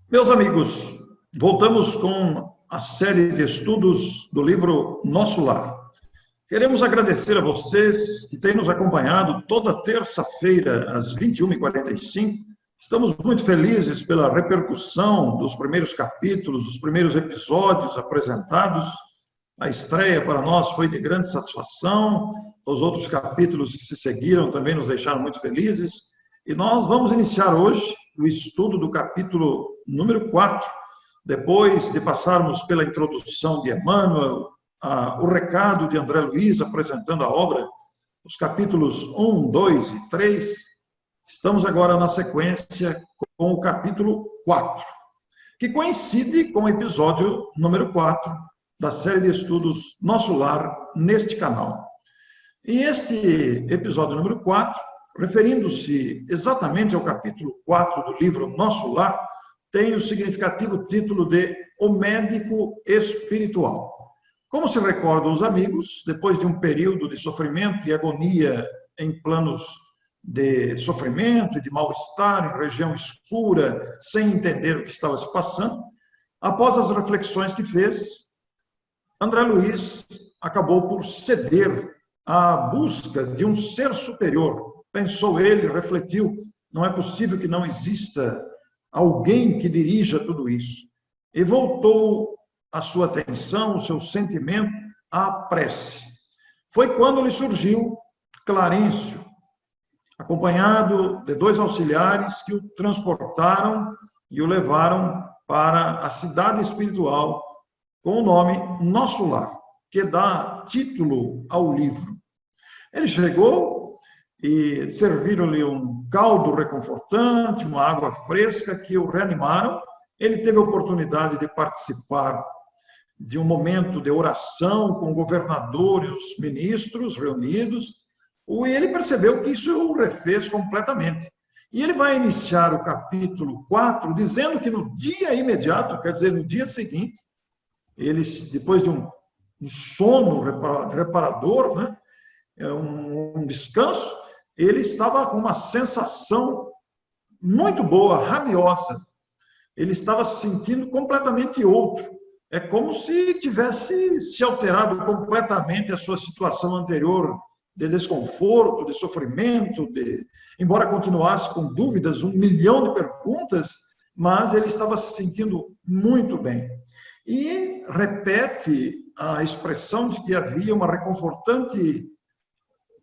Meus amigos, voltamos com a série de estudos do livro Nosso Lar. Queremos agradecer a vocês que têm nos acompanhado toda terça-feira, às 21h45. Estamos muito felizes pela repercussão dos primeiros capítulos, dos primeiros episódios apresentados. A estreia para nós foi de grande satisfação. Os outros capítulos que se seguiram também nos deixaram muito felizes. E nós vamos iniciar hoje o estudo do capítulo número 4, depois de passarmos pela introdução de Emmanuel, o recado de André Luiz apresentando a obra, os capítulos 1, 2 e 3, estamos agora na sequência com o capítulo 4, que coincide com o episódio número 4 da série de estudos Nosso Lar neste canal. E este episódio número 4, referindo-se exatamente ao capítulo 4 do livro Nosso Lar, tem o significativo título de O Médico Espiritual. Como se recordam os amigos, depois de um período de sofrimento e agonia em planos de sofrimento e de mal-estar, em região escura, sem entender o que estava se passando, após as reflexões que fez, André Luiz acabou por ceder à busca de um ser superior. Pensou ele, refletiu, não é possível que não exista alguém que dirija tudo isso. E voltou a sua atenção, o seu sentimento à prece. Foi quando lhe surgiu Clarencio, acompanhado de dois auxiliares que o transportaram e o levaram para a cidade espiritual com o nome Nosso Lar, que dá título ao livro. Ele chegou e serviram-lhe um caldo reconfortante, uma água fresca que o reanimaram. Ele teve a oportunidade de participar de um momento de oração com o governador e os ministros reunidos, e ele percebeu que isso o refez completamente. E ele vai iniciar o capítulo 4 dizendo que no dia imediato, quer dizer, no dia seguinte, ele, depois de um sono reparador, né, um descanso, ele estava com uma sensação muito boa, radiosa. Ele estava se sentindo completamente outro. É como se tivesse se alterado completamente a sua situação anterior de desconforto, de sofrimento, embora continuasse com dúvidas, 1 milhão de perguntas, mas ele estava se sentindo muito bem. E repete a expressão de que havia uma reconfortante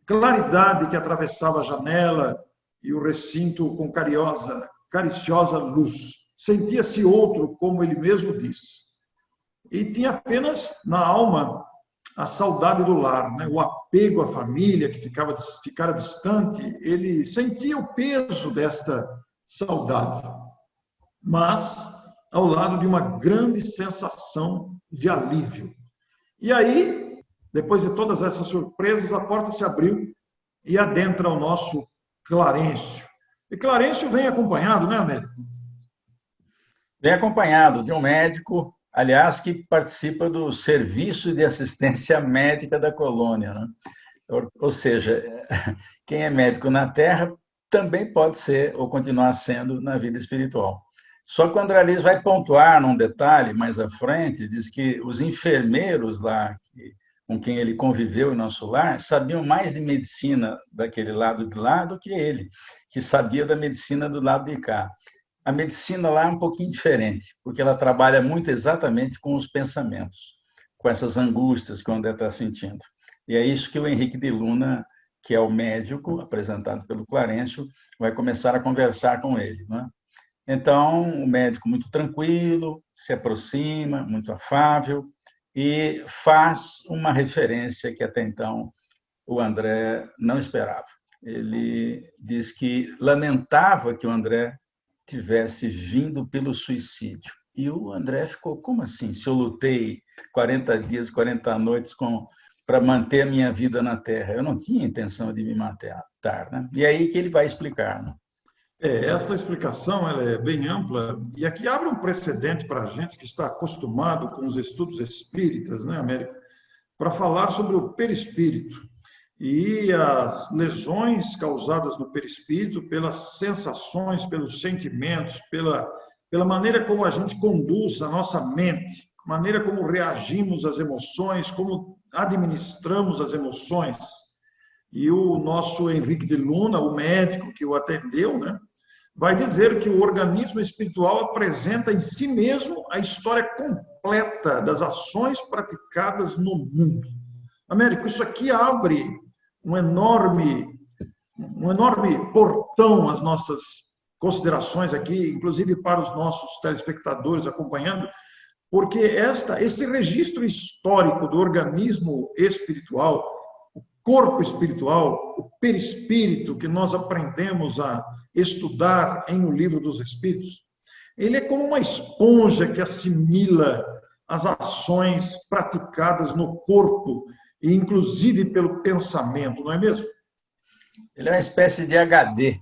claridade que atravessava a janela e o recinto com cariciosa luz. Sentia-se outro, como ele mesmo disse. E tinha apenas na alma a saudade do lar, né? O apego à família que ficara distante. Ele sentia o peso desta saudade, mas ao lado de uma grande sensação de alívio. E aí, depois de todas essas surpresas, a porta se abriu e adentra o nosso Clarencio. E Clarencio vem acompanhado, né, Américo? Vem acompanhado de um médico, aliás, que participa do Serviço de Assistência Médica da colônia, né? Ou seja, quem é médico na Terra também pode ser ou continuar sendo na vida espiritual. Só que o André Luiz vai pontuar num detalhe mais à frente, diz que os enfermeiros lá, com quem ele conviveu em Nosso Lar, sabiam mais de medicina daquele lado de lá do que ele, que sabia da medicina do lado de cá. A medicina lá é um pouquinho diferente, porque ela trabalha muito exatamente com os pensamentos, com essas angústias que o André está sentindo. E é isso que o Henrique de Luna, que é o médico apresentado pelo Clarencio, vai começar a conversar com ele, não é? Então, o médico muito tranquilo, se aproxima, muito afável, e faz uma referência que até então o André não esperava. Ele diz que lamentava que o André tivesse vindo pelo suicídio. E o André ficou, como assim? Se eu lutei 40 dias, 40 noites para manter a minha vida na Terra, eu não tinha intenção de me matar, né? E aí que ele vai explicar, né? Esta explicação ela é bem ampla e aqui abre um precedente para a gente que está acostumado com os estudos espíritas, né, Américo, para falar sobre o perispírito e as lesões causadas no perispírito pelas sensações, pelos sentimentos, pela maneira como a gente conduz a nossa mente, maneira como reagimos às emoções, como administramos as emoções. E o nosso Henrique de Luna, o médico que o atendeu, né, vai dizer que o organismo espiritual apresenta em si mesmo a história completa das ações praticadas no mundo. Américo, isso aqui abre um enorme portão às nossas considerações aqui, inclusive para os nossos telespectadores acompanhando, porque esse registro histórico do organismo espiritual, o corpo espiritual, o perispírito que nós aprendemos a estudar em O Livro dos Espíritos, ele é como uma esponja que assimila as ações praticadas no corpo e inclusive pelo pensamento, não é mesmo? Ele é uma espécie de HD,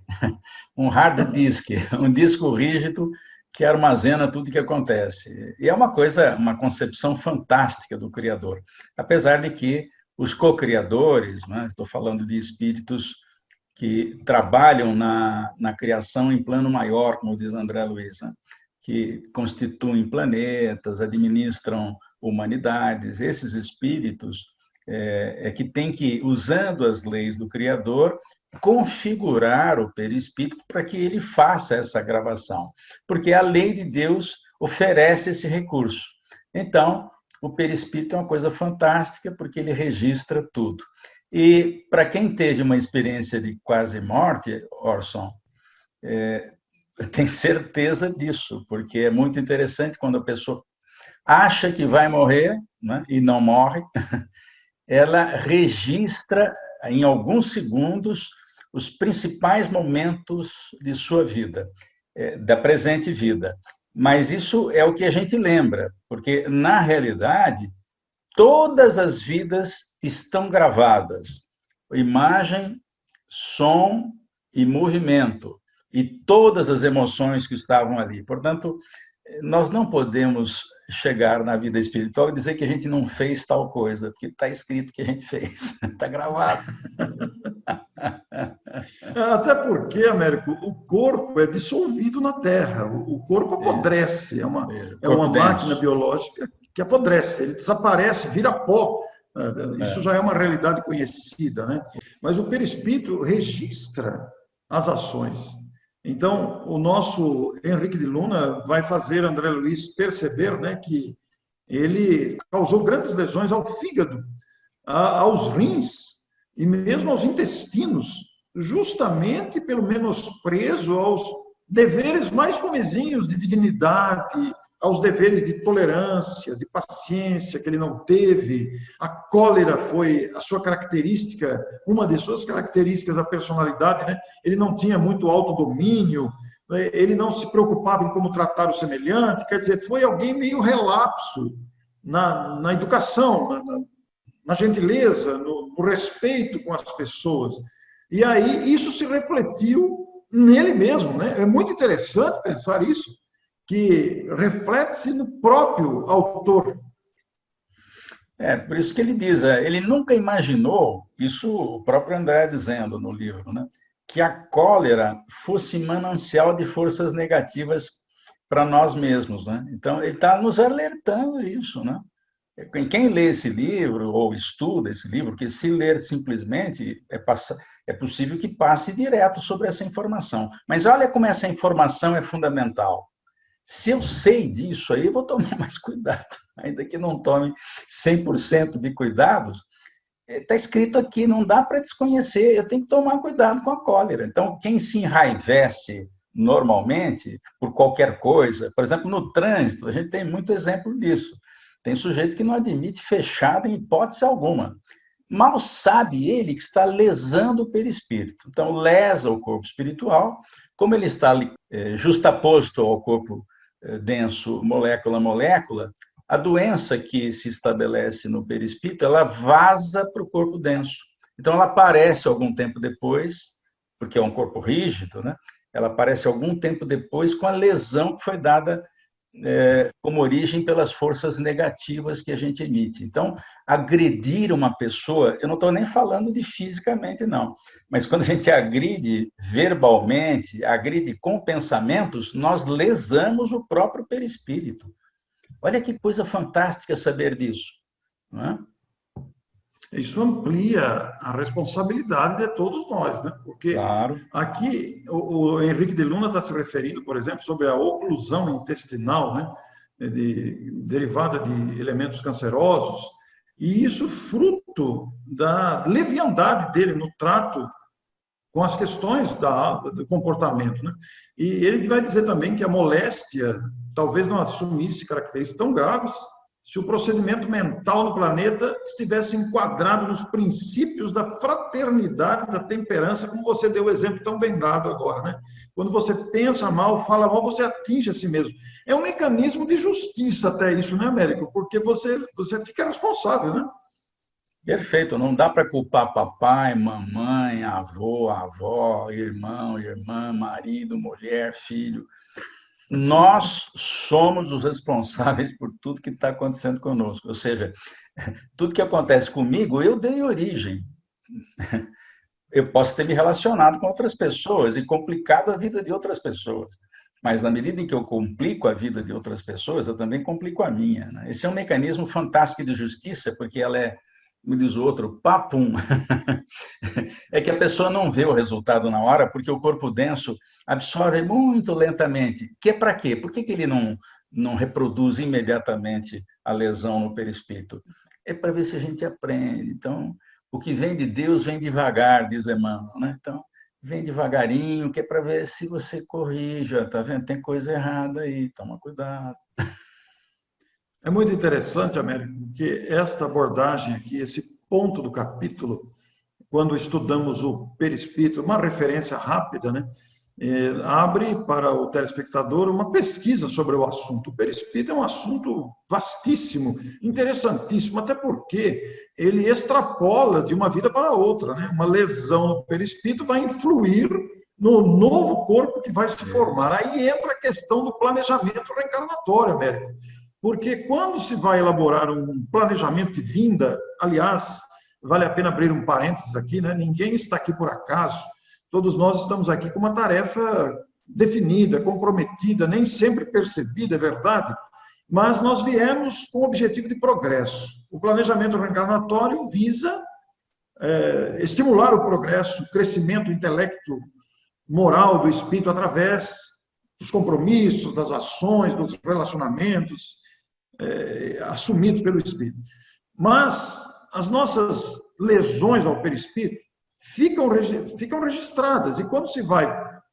um hard disk, um disco rígido que armazena tudo o que acontece. E é uma coisa, uma concepção fantástica do Criador, apesar de que os co-criadores, né, estou falando de espíritos que trabalham na criação em plano maior, como diz André Luiz, né, que constituem planetas, administram humanidades. Esses espíritos que têm que, usando as leis do Criador, configurar o perispírito para que ele faça essa gravação, porque a lei de Deus oferece esse recurso. Então, o perispírito é uma coisa fantástica, porque ele registra tudo. E para quem teve uma experiência de quase morte, Orson, tem certeza disso, porque é muito interessante quando a pessoa acha que vai morrer, né, e não morre, ela registra em alguns segundos os principais momentos de sua vida, da presente vida. Mas isso é o que a gente lembra, porque, na realidade, todas as vidas estão gravadas. Imagem, som e movimento, e todas as emoções que estavam ali. Portanto, nós não podemos chegar na vida espiritual e dizer que a gente não fez tal coisa, porque está escrito que a gente fez, está gravado. Até porque, Américo, o corpo é dissolvido na terra, o corpo apodrece, é uma máquina biológica que apodrece, ele desaparece, vira pó. Isso já é uma realidade conhecida, né? Mas o perispírito registra as ações. Então, o nosso Henrique de Luna vai fazer André Luiz perceber, né, que ele causou grandes lesões ao fígado, aos rins e mesmo aos intestinos, justamente pelo menosprezo aos deveres mais comezinhos de dignidade, aos deveres de tolerância, de paciência que ele não teve. A cólera foi a sua característica, uma de suas características da personalidade, né? Ele não tinha muito autodomínio, ele não se preocupava em como tratar o semelhante, quer dizer, foi alguém meio relapso na educação, na gentileza, no respeito com as pessoas. E aí isso se refletiu nele mesmo, né? É muito interessante pensar isso, que reflete-se no próprio autor. Por isso que ele diz, ele nunca imaginou, isso o próprio André dizendo no livro, né, que a cólera fosse manancial de forças negativas para nós mesmos, né? Então, ele está nos alertando isso, né? Quem lê esse livro, ou estuda esse livro, que se ler simplesmente, é possível que passe direto sobre essa informação. Mas olha como essa informação é fundamental. Se eu sei disso aí, eu vou tomar mais cuidado. Ainda que não tome 100% de cuidados, está escrito aqui, não dá para desconhecer, eu tenho que tomar cuidado com a cólera. Então, quem se enraivece normalmente por qualquer coisa, por exemplo, no trânsito, a gente tem muito exemplo disso. Tem sujeito que não admite fechado em hipótese alguma. Mal sabe ele que está lesando o perispírito. Então, lesa o corpo espiritual, como ele está justaposto ao corpo denso, molécula a molécula, a doença que se estabelece no perispírito, ela vaza para o corpo denso. Então, ela aparece algum tempo depois, porque é um corpo rígido, né? Ela aparece algum tempo depois com a lesão que foi dada como origem pelas forças negativas que a gente emite. Então, agredir uma pessoa, eu não estou nem falando de fisicamente, não, mas quando a gente agride verbalmente, agride com pensamentos, nós lesamos o próprio perispírito. Olha que coisa fantástica saber disso, não é? Isso amplia a responsabilidade de todos nós, né? Porque Claro. aqui o Henrique de Luna está se referindo, por exemplo, sobre a oclusão intestinal, né? Derivada de elementos cancerosos, e isso fruto da leviandade dele no trato com as questões do comportamento, né? E ele vai dizer também que a moléstia talvez não assumisse características tão graves se o procedimento mental no planeta estivesse enquadrado nos princípios da fraternidade, da temperança, como você deu o exemplo tão bem dado agora, né? Quando você pensa mal, fala mal, você atinge a si mesmo. É um mecanismo de justiça até isso, né, Américo? Porque você fica responsável, né? Perfeito, não dá para culpar papai, mamãe, avô, avó, irmão, irmã, marido, mulher, filho. Nós somos os responsáveis por tudo que está acontecendo conosco. Ou seja, tudo que acontece comigo, eu dei origem. Eu posso ter me relacionado com outras pessoas e complicado a vida de outras pessoas. Mas na medida em que eu complico a vida de outras pessoas, eu também complico a minha, né? Esse é um mecanismo fantástico de justiça, porque ela é, como diz o outro, papum. É que a pessoa não vê o resultado na hora, porque o corpo denso absorve muito lentamente. Que é para quê? Por que ele não reproduz imediatamente a lesão no perispírito? É para ver se a gente aprende. Então, o que vem de Deus vem devagar, diz Emmanuel, né? Então, vem devagarinho, que é para ver se você corrija, tá vendo? Tem coisa errada aí, toma cuidado. É muito interessante, Américo, porque esta abordagem aqui, esse ponto do capítulo, quando estudamos o perispírito, uma referência rápida, né? Abre para o telespectador uma pesquisa sobre o assunto. O perispírito é um assunto vastíssimo, interessantíssimo, até porque ele extrapola de uma vida para outra, né? Uma lesão no perispírito vai influir no novo corpo que vai se formar. Aí entra a questão do planejamento reencarnatório, Américo. Porque quando se vai elaborar um planejamento de vinda, aliás, vale a pena abrir um parênteses aqui, né? Ninguém está aqui por acaso. Todos nós estamos aqui com uma tarefa definida, comprometida, nem sempre percebida, é verdade, mas nós viemos com o objetivo de progresso. O planejamento reencarnatório visa estimular o progresso, o crescimento, o intelecto moral do espírito através dos compromissos, das ações, dos relacionamentos assumidos pelo espírito. Mas as nossas lesões ao perispírito ficam registradas. E quando se vai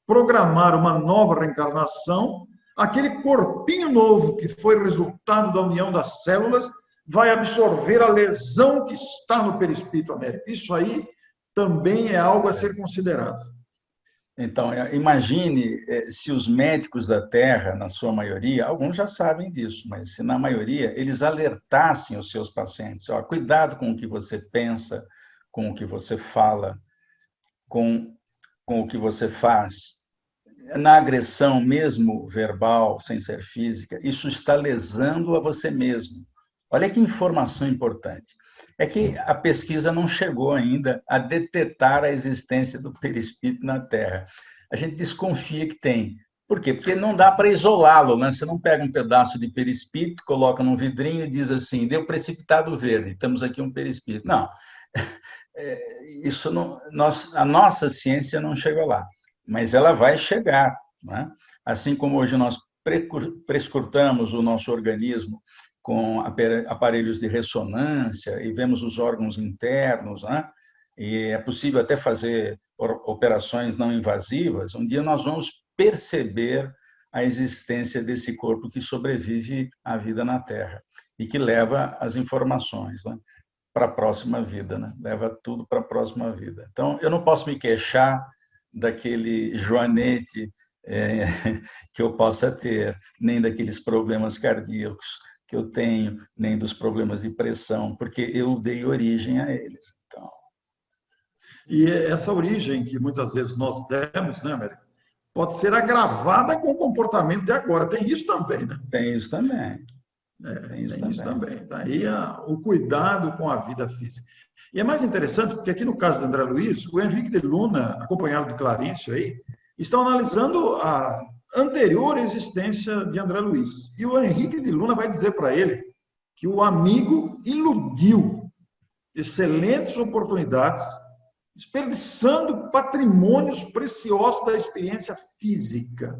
programar uma nova reencarnação, aquele corpinho novo que foi resultado da união das células vai absorver a lesão que está no perispírito, Américo. Isso aí também é algo a ser considerado. Então, imagine se os médicos da Terra, na sua maioria, alguns já sabem disso, mas se na maioria eles alertassem os seus pacientes, ó, cuidado com o que você pensa, com o que você fala, com o que você faz, na agressão mesmo verbal, sem ser física, isso está lesando a você mesmo. Olha que informação importante. É que a pesquisa não chegou ainda a detectar a existência do perispírito na Terra. A gente desconfia que tem. Por quê? Porque não dá para isolá-lo, né? Você não pega um pedaço de perispírito, coloca num vidrinho e diz assim, deu precipitado verde, temos aqui um perispírito. Não, isso não, a nossa ciência não chegou lá, mas ela vai chegar, né? Assim como hoje nós prescrutamos o nosso organismo com aparelhos de ressonância e vemos os órgãos internos, né? E é possível até fazer operações não invasivas. Um dia nós vamos perceber a existência desse corpo que sobrevive à vida na Terra e que leva as informações, né, para a próxima vida, né? Leva tudo para a próxima vida. Então, eu não posso me queixar daquele joanete que eu possa ter, nem daqueles problemas cardíacos que eu tenho, nem dos problemas de pressão, porque eu dei origem a eles. Então... E essa origem que muitas vezes nós demos, né, Américo, pode ser agravada com o comportamento de agora. Tem isso também, né? Tem isso também. Tem isso também. Daí o cuidado com a vida física. E é mais interessante, porque aqui no caso do André Luiz, o Henrique de Luna, acompanhado de Clarício aí, estão analisando a anterior existência de André Luiz. E o Henrique de Luna vai dizer para ele que o amigo iludiu excelentes oportunidades, desperdiçando patrimônios preciosos da experiência física.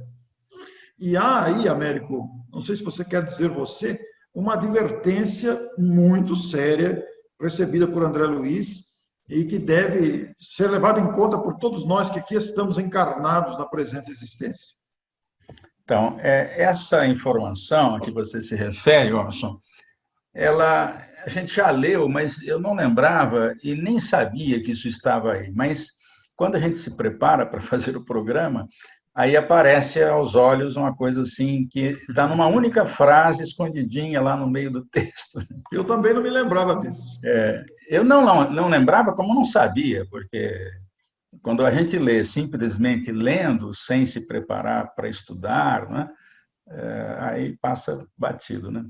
E há aí, Américo, não sei se você quer dizer você, uma advertência muito séria recebida por André Luiz e que deve ser levada em conta por todos nós que aqui estamos encarnados na presente existência. Então, essa informação a que você se refere, Orson, a gente já leu, mas eu não lembrava e nem sabia que isso estava aí. Mas quando a gente se prepara para fazer o programa, aí aparece aos olhos uma coisa assim que está numa única frase escondidinha lá no meio do texto. Eu também não me lembrava disso. Eu não lembrava, como não sabia, porque quando a gente lê simplesmente lendo, sem se preparar para estudar, né, aí passa batido, né?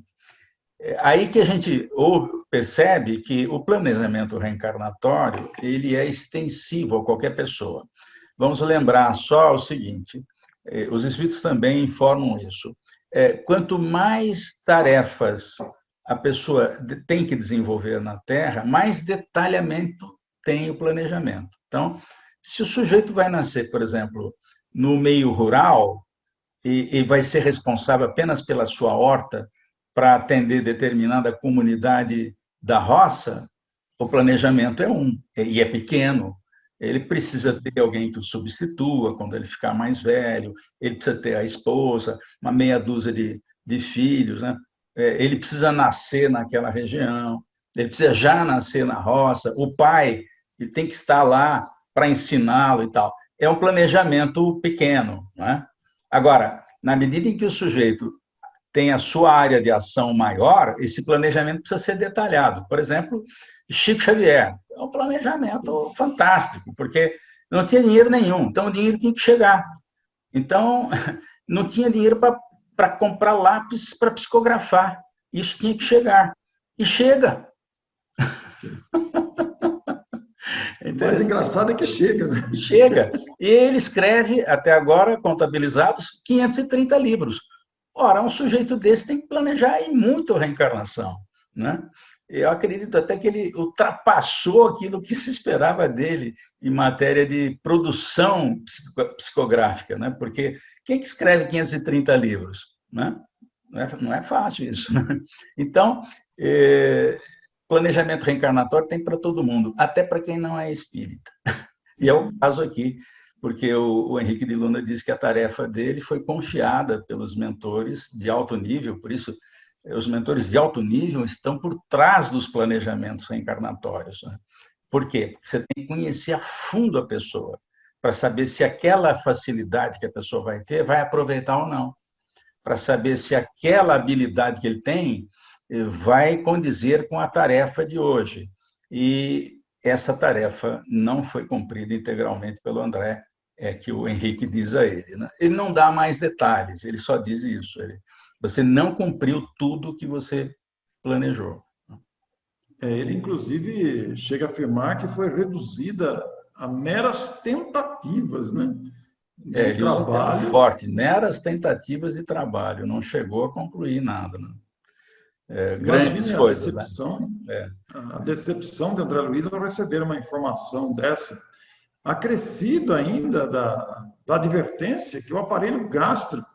Aí que a gente percebe que o planejamento reencarnatório ele é extensivo a qualquer pessoa. Vamos lembrar só o seguinte, os espíritos também informam isso. Quanto mais tarefas a pessoa tem que desenvolver na Terra, mais detalhamento tem o planejamento. Então, se o sujeito vai nascer, por exemplo, no meio rural e vai ser responsável apenas pela sua horta para atender determinada comunidade da roça, o planejamento é e é pequeno. Ele precisa ter alguém que o substitua quando ele ficar mais velho, ele precisa ter a esposa, uma meia dúzia de filhos, né? Ele precisa nascer naquela região, ele precisa já nascer na roça, o pai ele tem que estar lá para ensiná-lo e tal. É um planejamento pequeno, né? Agora, na medida em que o sujeito tem a sua área de ação maior, esse planejamento precisa ser detalhado. Por exemplo, Chico Xavier. É um planejamento fantástico, porque não tinha dinheiro nenhum, então o dinheiro tinha que chegar. Então, não tinha dinheiro para comprar lápis para psicografar. Isso tinha que chegar. E chega. O mais engraçado é que chega, né? Chega. E ele escreve, até agora, contabilizados, 530 livros. Ora, um sujeito desse tem que planejar e muito a reencarnação, né? Eu acredito até que ele ultrapassou aquilo que se esperava dele em matéria de produção psicográfica, né? Porque quem que escreve 530 livros, né? Não é fácil isso, né? Então, planejamento reencarnatório tem para todo mundo, até para quem não é espírita. E é o caso aqui, porque o Henrique de Luna diz que a tarefa dele foi confiada pelos mentores de alto nível, por isso os mentores de alto nível estão por trás dos planejamentos reencarnatórios. Né? Por quê? Porque você tem que conhecer a fundo a pessoa, para saber se aquela facilidade que a pessoa vai ter vai aproveitar ou não, para saber se aquela habilidade que ele tem vai condizer com a tarefa de hoje. E essa tarefa não foi cumprida integralmente pelo André, que o Henrique diz a ele. Né? Ele não dá mais detalhes, ele só diz isso. Você não cumpriu tudo que você planejou. Ele, inclusive, chega a afirmar que foi reduzida a meras tentativas, né? Ele usa um termo forte, meras tentativas de trabalho, não chegou a concluir nada. Né? Grandes coisas. Decepção, né? A decepção de André Luiz ao receber uma informação dessa, acrescido ainda da advertência que o aparelho gástrico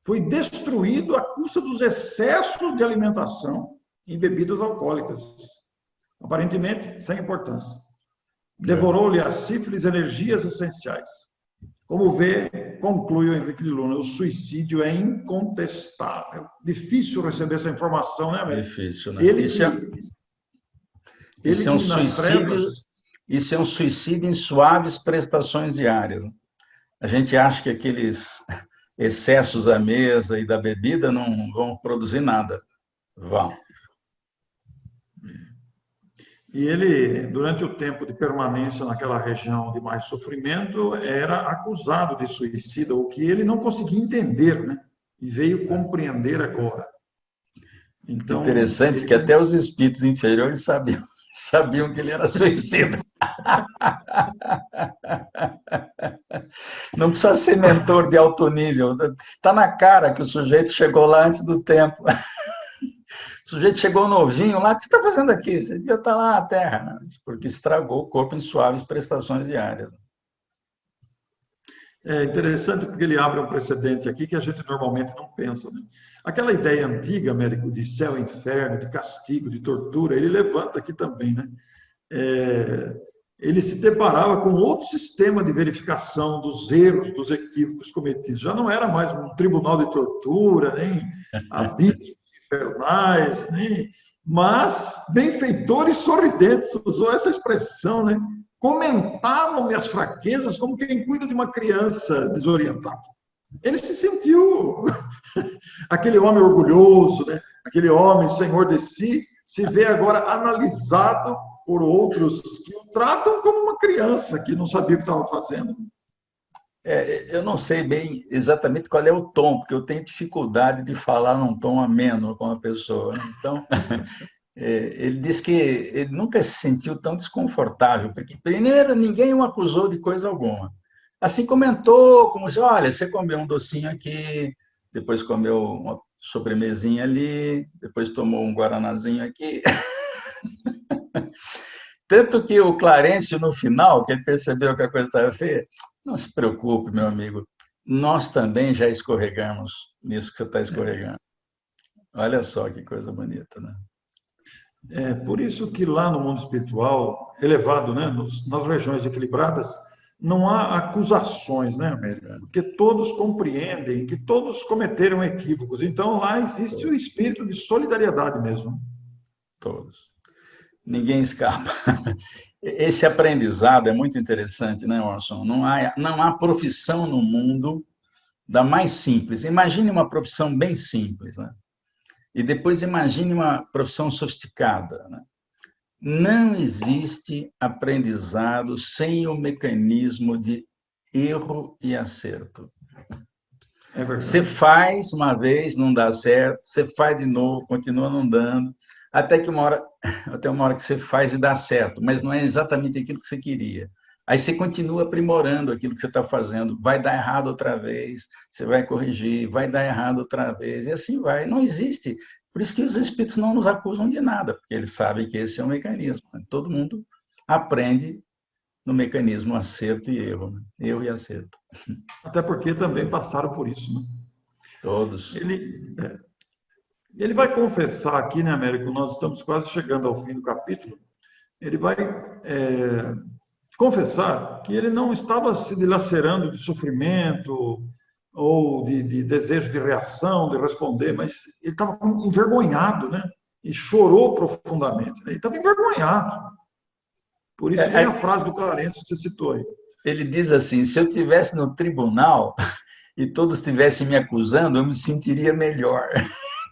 foi destruído à custa dos excessos de alimentação e bebidas alcoólicas, aparentemente sem importância. Devorou-lhe a sífilis energias essenciais. Como vê, conclui o Henrique de Luna, o suicídio é incontestável. Difícil receber essa informação, né, Américo? Difícil, né? Isso é um suicídio em suaves prestações diárias. A gente acha que aqueles excessos da mesa e da bebida não vão produzir nada. Vão. E ele, durante o tempo de permanência naquela região de mais sofrimento, era acusado de suicida, o que ele não conseguia entender, né? E veio compreender agora. Então, Interessante que até os espíritos inferiores sabiam, sabiam que ele era suicida. Não precisa ser mentor de alto nível. Está na cara que o sujeito chegou lá antes do tempo. O sujeito chegou novinho lá, o que você está fazendo aqui? Você devia estar lá na Terra, né? Porque estragou o corpo em suaves prestações diárias. é interessante porque ele abre um precedente aqui que a gente normalmente não pensa, né? Aquela ideia antiga, Américo, de céu e inferno, de castigo, de tortura, ele levanta aqui também, né? É, ele se deparava com outro sistema de verificação dos erros, dos equívocos cometidos. Já não era mais um tribunal de tortura, nem abismos infernais, nem... mas benfeitores sorridentes, usou essa expressão, né? Comentavam minhas fraquezas como quem cuida de uma criança desorientada. Ele se sentiu aquele homem orgulhoso, né? Aquele homem senhor de si, se vê agora analisado por outros que o tratam como uma criança que não sabia o que estava fazendo. Eu não sei bem exatamente qual é o tom, porque eu tenho dificuldade de falar num tom ameno com a pessoa, né? Então, ele disse que ele nunca se sentiu tão desconfortável, porque, primeiro, ninguém o acusou de coisa alguma. Assim comentou, como se, olha, você comeu um docinho aqui, depois comeu uma sobremesinha ali, depois tomou um guaranazinho aqui. Tanto que o Clarencio, no final, que ele percebeu que a coisa estava feia, não se preocupe, meu amigo, nós também já escorregamos nisso que você está escorregando. Olha só que coisa bonita, né? É por isso que lá no mundo espiritual elevado, né, nas regiões equilibradas, não há acusações, né, Américo? Porque todos compreendem que todos cometeram equívocos. Então lá existe o espírito de solidariedade mesmo. Todos. Ninguém escapa. Esse aprendizado é muito interessante, né, Orson? Não há profissão no mundo da mais simples. Imagine uma profissão bem simples, né? E depois imagine uma profissão sofisticada, né? Não existe aprendizado sem o mecanismo de erro e acerto. É Você verdade. faz uma vez, não dá certo, você faz de novo, continua não dando, até uma hora que você faz e dá certo, mas não é exatamente aquilo que você queria. Aí você continua aprimorando aquilo que você está fazendo, vai dar errado outra vez, você vai corrigir, vai dar errado outra vez, e assim vai. Não existe. Por isso que os espíritos não nos acusam de nada, porque eles sabem que esse é um mecanismo. Todo mundo aprende no mecanismo acerto e erro, né? Erro e acerto. Até porque também passaram por isso, né? Todos. Ele vai confessar aqui, né, Américo? Nós estamos quase chegando ao fim do capítulo. Ele vai confessar que ele não estava se dilacerando de sofrimento ou de desejo de reação, de responder, mas ele estava envergonhado, né? E chorou profundamente. Né? Ele estava envergonhado. Por isso vem a frase do Clarencio que você citou aí. Ele diz assim: se eu tivesse no tribunal e todos estivessem me acusando, eu me sentiria melhor.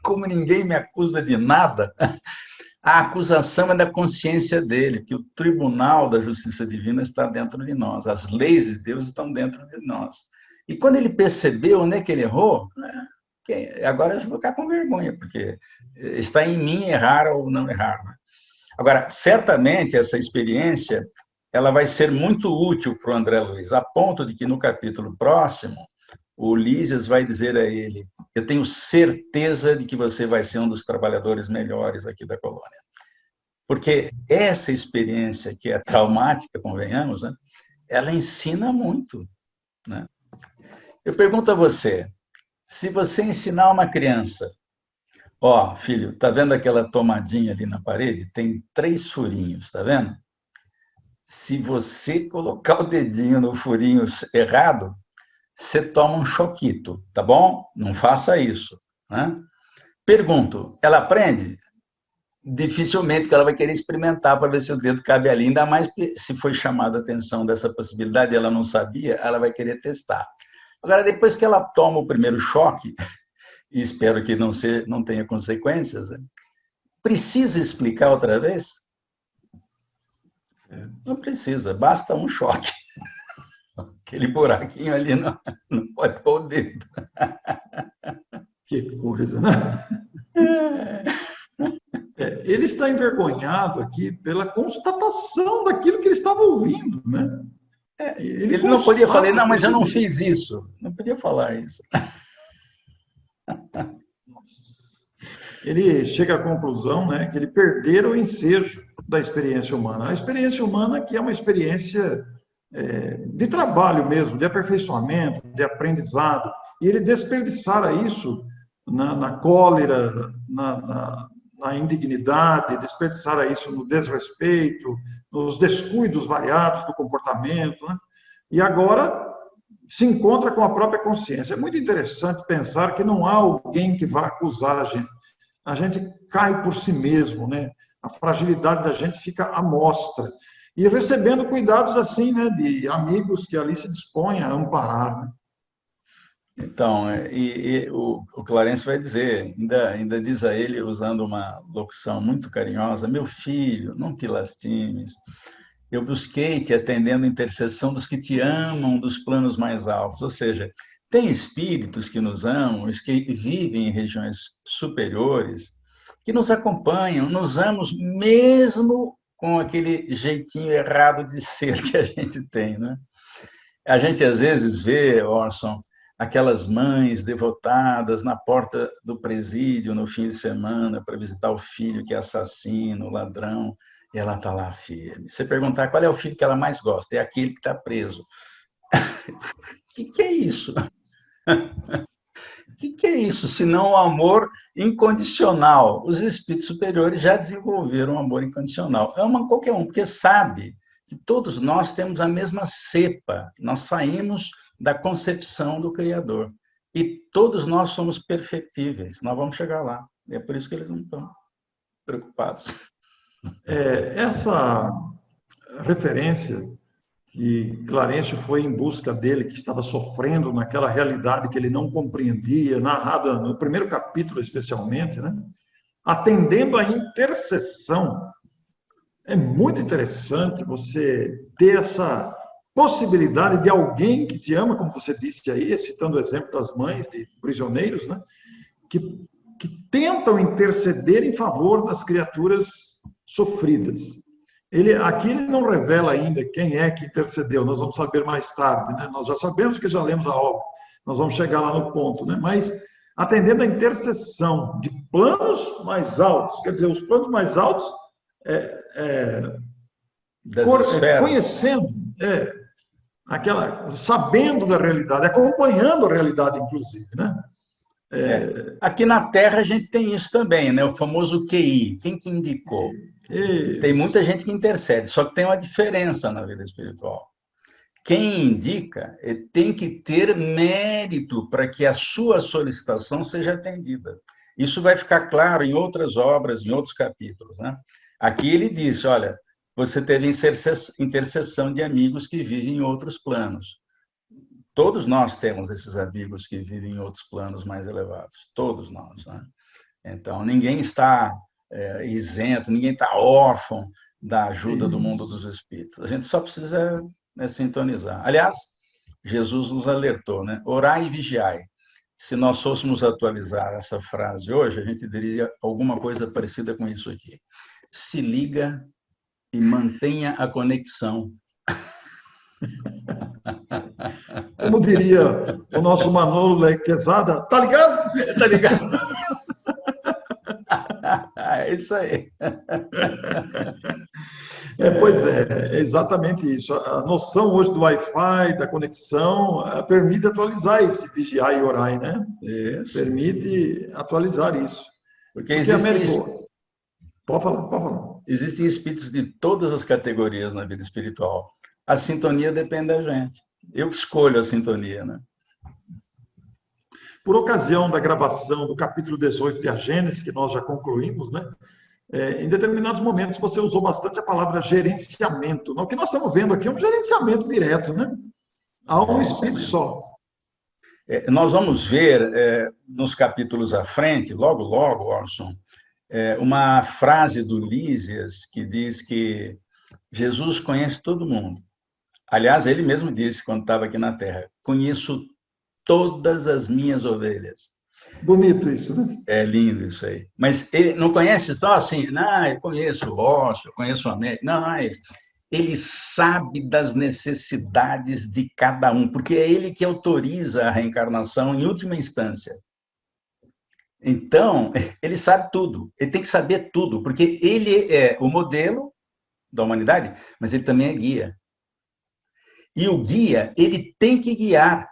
Como ninguém me acusa de nada, a acusação é da consciência dele, que o tribunal da justiça divina está dentro de nós, as leis de Deus estão dentro de nós. E quando ele percebeu onde é que ele errou, agora eu vou ficar com vergonha, porque está em mim errar ou não errar. Agora, certamente essa experiência ela vai ser muito útil para o André Luiz, a ponto de que no capítulo próximo, o Lísias vai dizer a ele: eu tenho certeza de que você vai ser um dos trabalhadores melhores aqui da colônia. Porque essa experiência, que é traumática, convenhamos, né, ela ensina muito. Né? Eu pergunto a você, se você ensinar uma criança, ó, filho, tá vendo aquela tomadinha ali na parede? Tem 3 furinhos, tá vendo? Se você colocar o dedinho no furinho errado, você toma um choquito, tá bom? Não faça isso. Né? Pergunto, ela aprende? Dificilmente que ela vai querer experimentar para ver se o dedo cabe ali, ainda mais se foi chamada a atenção dessa possibilidade e ela não sabia, ela vai querer testar. Agora, depois que ela toma o primeiro choque, e espero que não tenha consequências, né? Precisa explicar outra vez? Não precisa, basta um choque. Aquele buraquinho ali não pode pôr o dedo. Que coisa, né? Ele está envergonhado aqui pela constatação daquilo que ele estava ouvindo, né? Ele não podia falar, não, mas eu não perceber. fiz isso. Não podia falar isso. Ele chega à conclusão, né, que ele perdera o ensejo da experiência humana. A experiência humana que é uma experiência de trabalho mesmo, de aperfeiçoamento, de aprendizado. E ele desperdiçara isso na cólera, na indignidade, desperdiçara isso no desrespeito, nos descuidos variados do comportamento, né? E agora se encontra com a própria consciência. É muito interessante pensar que não há alguém que vá acusar a gente. A gente cai por si mesmo, né? A fragilidade da gente fica à mostra. E recebendo cuidados assim, né, de amigos que ali se dispõem a amparar, né? Então, o Clarence vai dizer, ainda diz a ele, usando uma locução muito carinhosa, meu filho, não te lastimes, eu busquei-te atendendo a intercessão dos que te amam dos planos mais altos, ou seja, tem espíritos que nos amam, os que vivem em regiões superiores, que nos acompanham, nos amamos mesmo com aquele jeitinho errado de ser que a gente tem, né? A gente às vezes vê, Orson, aquelas mães devotadas na porta do presídio no fim de semana para visitar o filho que é assassino, ladrão, e ela está lá firme. Você perguntar qual é o filho que ela mais gosta, é aquele que está preso. O que é isso? O que é isso, senão o amor incondicional? Os espíritos superiores já desenvolveram o amor incondicional. Ama qualquer um, porque sabe que todos nós temos a mesma cepa, nós saímos da concepção do Criador. E todos nós somos perfectíveis, nós vamos chegar lá. E é por isso que eles não estão preocupados. Essa referência que Clarencio foi em busca dele, que estava sofrendo naquela realidade que ele não compreendia, narrada no primeiro capítulo especialmente, né? Atendendo à intercessão. É muito interessante você ter essa possibilidade de alguém que te ama, como você disse aí, citando o exemplo das mães de prisioneiros, né? que tentam interceder em favor das criaturas sofridas. Aqui ele não revela ainda quem é que intercedeu, nós vamos saber mais tarde, né? Nós já sabemos que já lemos a obra, nós vamos chegar lá no ponto, né? Mas atendendo à intercessão de planos mais altos, quer dizer, os planos mais altos conhecendo, sabendo da realidade, acompanhando a realidade, inclusive, né? Aqui na Terra a gente tem isso também, né? O famoso QI, quem que indicou? Isso. Tem muita gente que intercede, só que tem uma diferença na vida espiritual. Quem indica tem que ter mérito para que a sua solicitação seja atendida. Isso vai ficar claro em outras obras, em outros capítulos, né? Aqui ele disse, olha, você teve intercessão de amigos que vivem em outros planos. Todos nós temos esses amigos que vivem em outros planos mais elevados, todos nós, né? Então, ninguém está isento, ninguém está órfão da ajuda do mundo dos espíritos. A gente só precisa sintonizar. Aliás, Jesus nos alertou, né? Orai e vigiai. Se nós fôssemos atualizar essa frase hoje, a gente diria alguma coisa parecida com isso aqui. Se liga e mantenha a conexão. Como diria o nosso Manolo Quezada, tá ligado? Tá ligado? É isso aí. Pois é exatamente isso. A noção hoje do Wi-Fi, da conexão, permite atualizar esse vigiar e orar, né? Isso. Permite atualizar isso. Porque existem... Pode falar. Existem espíritos de todas as categorias na vida espiritual. A sintonia depende da gente. Eu que escolho a sintonia, né? Por ocasião da gravação do capítulo 18 de A Gênese, que nós já concluímos, né? Em determinados momentos você usou bastante a palavra gerenciamento. O que nós estamos vendo aqui é um gerenciamento direto, né? Há um espírito só. Nós vamos ver nos capítulos à frente, logo, Orson, uma frase do Lísias que diz que Jesus conhece todo mundo. Aliás, ele mesmo disse quando estava aqui na Terra: conheço todas as minhas ovelhas. Bonito isso, né? É lindo isso aí. Mas ele não conhece só assim, não, eu conheço o Rocha, eu conheço o América. Não, não é isso. Ele sabe das necessidades de cada um, porque é ele que autoriza a reencarnação em última instância. Então, ele sabe tudo, ele tem que saber tudo, porque ele é o modelo da humanidade, mas ele também é guia. E o guia, ele tem que guiar.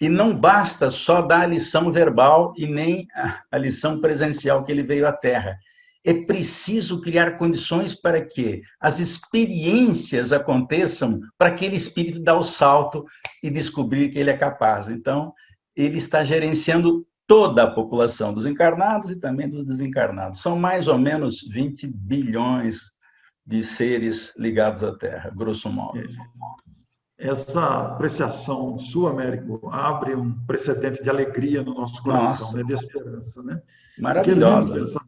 E não basta só dar a lição verbal e nem a lição presencial que ele veio à Terra. É preciso criar condições para que as experiências aconteçam para aquele espírito dar o salto e descobrir que ele é capaz. Então, ele está gerenciando toda a população dos encarnados e também dos desencarnados. São mais ou menos 20 bilhões de seres ligados à Terra, grosso modo. Essa apreciação sua, Américo, abre um precedente de alegria no nosso coração, Nossa, né? De esperança, né? Porque é lindo maravilhosa. pensar.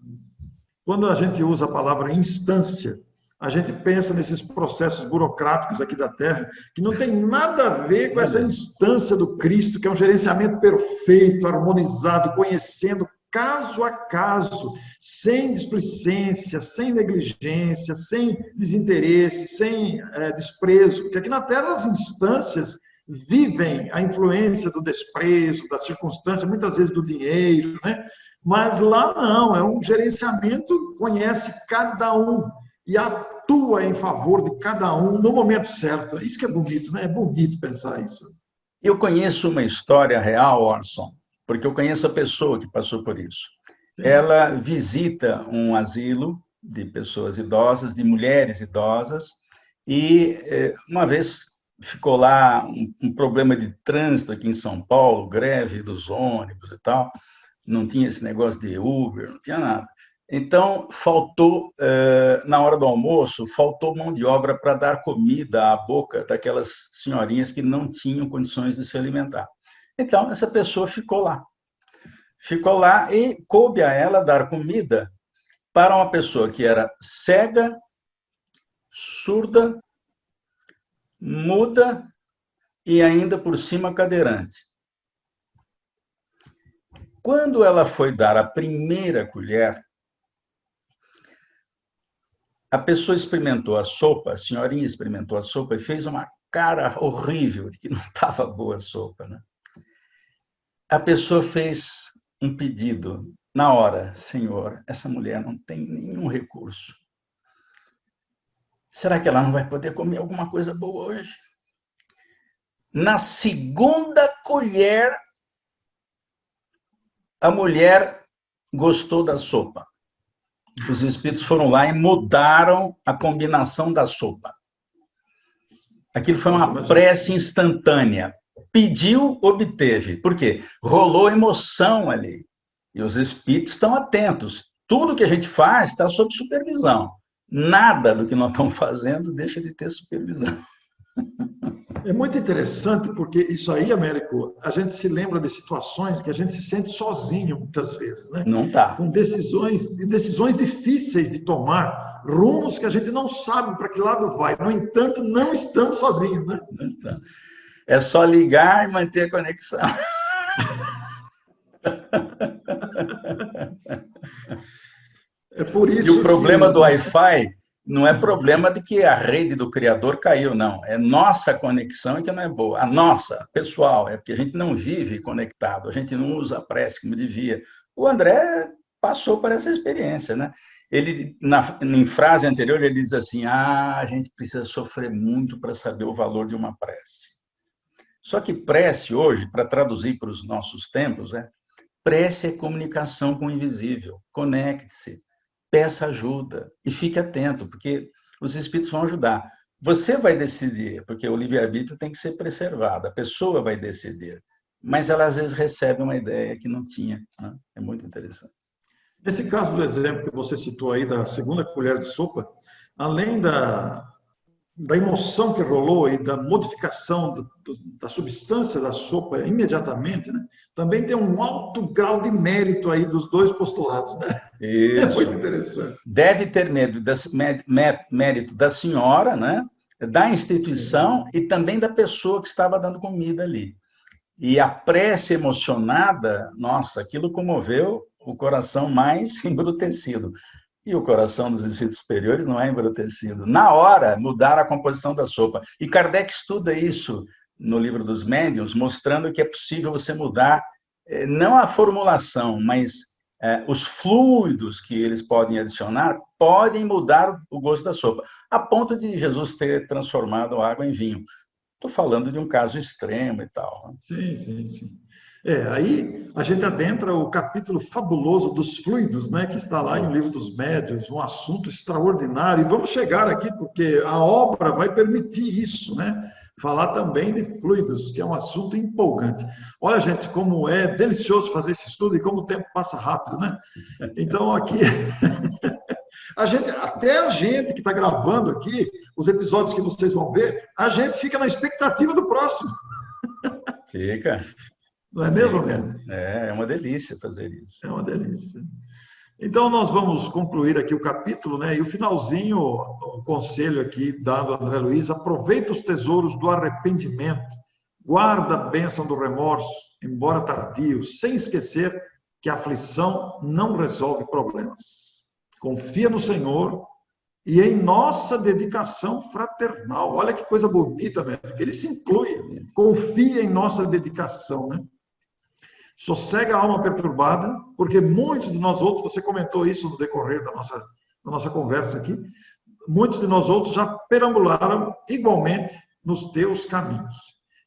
Quando a gente usa a palavra instância, a gente pensa nesses processos burocráticos aqui da Terra, que não tem nada a ver com essa instância do Cristo, que é um gerenciamento perfeito, harmonizado, conhecendo caso a caso, sem displicência, sem negligência, sem desinteresse, sem desprezo. Porque aqui na Terra as instâncias vivem a influência do desprezo, da circunstância, muitas vezes do dinheiro, né? Mas lá não, é um gerenciamento, conhece cada um e atua em favor de cada um no momento certo. Isso que é bonito, né? É bonito pensar isso. Eu conheço uma história real, Orson, porque eu conheço a pessoa que passou por isso. Sim. Ela visita um asilo de pessoas idosas, de mulheres idosas, e uma vez ficou lá um problema de trânsito aqui em São Paulo, greve dos ônibus e tal, não tinha esse negócio de Uber, não tinha nada. Então, faltou, na hora do almoço, faltou mão de obra para dar comida à boca daquelas senhorinhas que não tinham condições de se alimentar. Então, essa pessoa ficou lá. Ficou lá e coube a ela dar comida para uma pessoa que era cega, surda, muda e ainda por cima cadeirante. Quando ela foi dar a primeira colher, a pessoa experimentou a sopa, a senhorinha experimentou a sopa e fez uma cara horrível de que não estava boa a sopa, né? A pessoa fez um pedido na hora: Senhor, essa mulher não tem nenhum recurso. Será que ela não vai poder comer alguma coisa boa hoje? Na segunda colher, a mulher gostou da sopa. Os espíritos foram lá e mudaram a combinação da sopa. Aquilo foi uma prece instantânea. Pediu, obteve. Por quê? Rolou emoção ali. E os espíritos estão atentos. Tudo que a gente faz está sob supervisão. Nada do que nós estamos fazendo deixa de ter supervisão. É muito interessante porque isso aí, Américo, a gente se lembra de situações que a gente se sente sozinho muitas vezes, né? Não está. Com decisões difíceis de tomar, rumos que a gente não sabe para que lado vai. No entanto, não estamos sozinhos, né? Não está. É só ligar e manter a conexão. É por E isso o problema que do Wi-Fi não é problema de que a rede do criador caiu, não. É nossa conexão que não é boa. A nossa, pessoal, é porque a gente não vive conectado, a gente não usa a prece como devia. O André passou por essa experiência, né? Ele, em frase anterior, ele diz assim: a gente precisa sofrer muito para saber o valor de uma prece. Só que prece hoje, para traduzir para os nossos tempos, prece é comunicação com o invisível. Conecte-se, peça ajuda e fique atento, porque os espíritos vão ajudar. Você vai decidir, porque o livre-arbítrio tem que ser preservado, a pessoa vai decidir, mas ela às vezes recebe uma ideia que não tinha, né? É muito interessante. nesse caso do exemplo que você citou aí da segunda colher de sopa, além da emoção que rolou e da modificação da substância da sopa imediatamente, né? Também tem um alto grau de mérito aí dos dois postulados, né? É Isso. muito interessante. Deve ter mérito da senhora, né? Da instituição e também da pessoa que estava dando comida ali. E a prece emocionada, nossa, aquilo comoveu o coração mais embrutecido. E o coração dos espíritos superiores não é embrutecido. Na hora, mudaram a composição da sopa. E Kardec estuda isso no livro dos Médiuns, mostrando que é possível você mudar, não a formulação, mas os fluidos que eles podem adicionar, podem mudar o gosto da sopa, a ponto de Jesus ter transformado a água em vinho. Estou falando de um caso extremo e tal. Sim, sim, sim. Aí a gente adentra o capítulo fabuloso dos fluidos, né, que está lá em O Livro dos Médiuns, um assunto extraordinário. E vamos chegar aqui, porque a obra vai permitir isso, né? Falar também de fluidos, que é um assunto empolgante. Olha, gente, como é delicioso fazer esse estudo e como o tempo passa rápido, né? Então, aqui, até a gente que está gravando aqui, os episódios que vocês vão ver, a gente fica na expectativa do próximo. Fica. Não é mesmo, Melo? É uma delícia fazer isso. É uma delícia. Então, nós vamos concluir aqui o capítulo, né? E o finalzinho, o conselho aqui dado a André Luiz: aproveita os tesouros do arrependimento, guarda a bênção do remorso, embora tardio, sem esquecer que a aflição não resolve problemas. Confia no Senhor e em nossa dedicação fraternal. Olha que coisa bonita, mesmo, que ele se inclui. Confia em nossa dedicação, né? Sossega a alma perturbada, porque muitos de nós outros, você comentou isso no decorrer da nossa conversa aqui, muitos de nós outros já perambularam igualmente nos teus caminhos.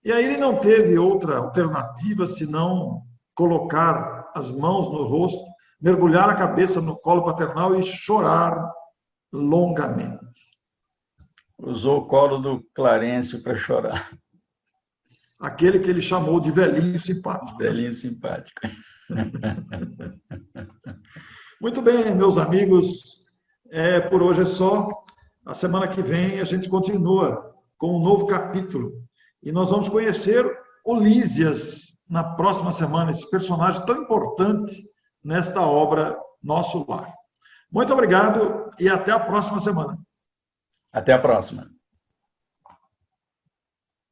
E aí ele não teve outra alternativa senão colocar as mãos no rosto, mergulhar a cabeça no colo paternal e chorar longamente. Usou o colo do Clarencio para chorar. Aquele que ele chamou de velhinho simpático. Velhinho simpático. Muito bem, meus amigos, por hoje é só. A semana que vem a gente continua com um novo capítulo. E nós vamos conhecer o Lísias na próxima semana, esse personagem tão importante nesta obra Nosso Lar. Muito obrigado e até a próxima semana. Até a próxima.